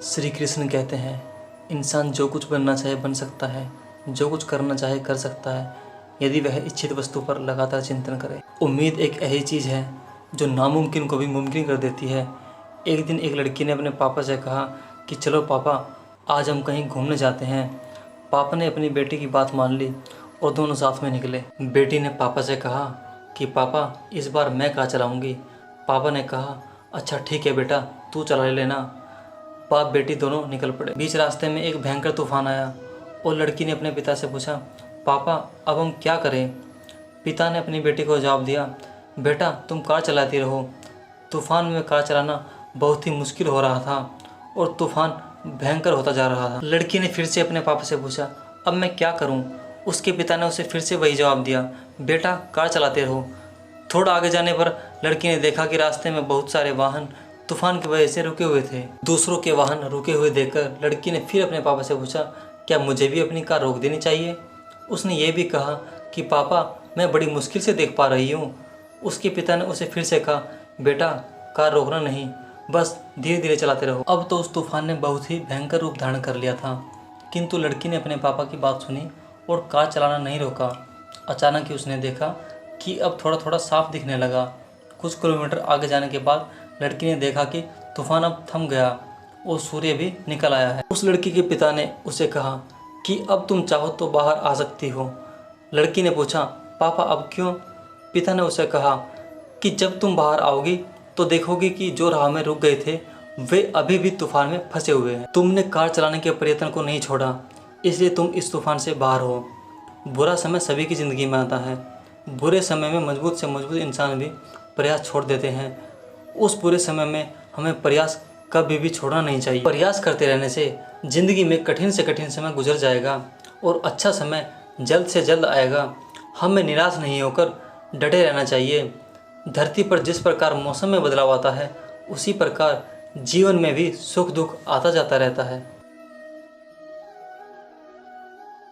श्री कृष्ण कहते हैं, इंसान जो कुछ बनना चाहे बन सकता है, जो कुछ करना चाहे कर सकता है, यदि वह इच्छित वस्तु पर लगातार चिंतन करे। उम्मीद एक ऐसी चीज़ है जो नामुमकिन को भी मुमकिन कर देती है। एक दिन एक लड़की ने अपने पापा से कहा कि चलो पापा, आज हम कहीं घूमने जाते हैं। पापा ने अपनी बेटी की बात मान ली और दोनों साथ में निकले। बेटी ने पापा से कहा कि पापा, इस बार मैं कार चलाऊंगी। पापा ने कहा, अच्छा ठीक है बेटा, तू चला लेना। बाप बेटी दोनों निकल पड़े। बीच रास्ते में एक भयंकर तूफान आया और लड़की ने अपने पिता से पूछा, पापा अब हम क्या करें? पिता ने अपनी बेटी को जवाब दिया, बेटा तुम कार चलाती रहो। तूफान में कार चलाना बहुत ही मुश्किल हो रहा था और तूफान भयंकर होता जा रहा था। लड़की ने फिर से अपने पापा से पूछा, अब मैं क्या करूं? उसके पिता ने उसे फिर से वही जवाब दिया, बेटा कार चलाते रहो। थोड़ा आगे जाने पर लड़की ने देखा कि रास्ते में बहुत सारे वाहन तूफान की वजह से रुके हुए थे। दूसरों के वाहन रुके हुए देखकर लड़की ने फिर अपने पापा से पूछा, क्या मुझे भी अपनी कार रोक देनी चाहिए? उसने ये भी कहा कि पापा, मैं बड़ी मुश्किल से देख पा रही हूँ। उसके पिता ने उसे फिर से कहा, बेटा कार रोकना नहीं, बस धीरे धीरे चलाते रहो। अब तो उस तूफान ने बहुत ही भयंकर रूप धारण कर लिया था, किंतु लड़की ने अपने पापा की बात सुनी और कार चलाना नहीं रोका। अचानक ही उसने देखा कि अब थोड़ा थोड़ा साफ दिखने लगा। कुछ किलोमीटर आगे जाने के बाद लड़की ने देखा कि तूफान अब थम गया और सूर्य भी निकल आया है। उस लड़की के पिता ने उसे कहा कि अब तुम चाहो तो बाहर आ सकती हो। लड़की ने पूछा, पापा अब क्यों? पिता ने उसे कहा कि जब तुम बाहर आओगी तो देखोगी कि जो राह में रुक गए थे वे अभी भी तूफान में फंसे हुए हैं। तुमने कार चलाने के प्रयत्न को नहीं छोड़ा, इसलिए तुम इस तूफान से बाहर हो। बुरा समय सभी की ज़िंदगी में आता है। बुरे समय में मजबूत से मजबूत इंसान भी प्रयास छोड़ देते हैं। उस बुरे समय में हमें प्रयास कभी भी छोड़ना नहीं चाहिए। प्रयास करते रहने से ज़िंदगी में कठिन से कठिन समय गुजर जाएगा और अच्छा समय जल्द से जल्द आएगा। हमें निराश नहीं होकर डटे रहना चाहिए। धरती पर जिस प्रकार मौसम में बदलाव आता है, उसी प्रकार जीवन में भी सुख दुख आता जाता रहता है।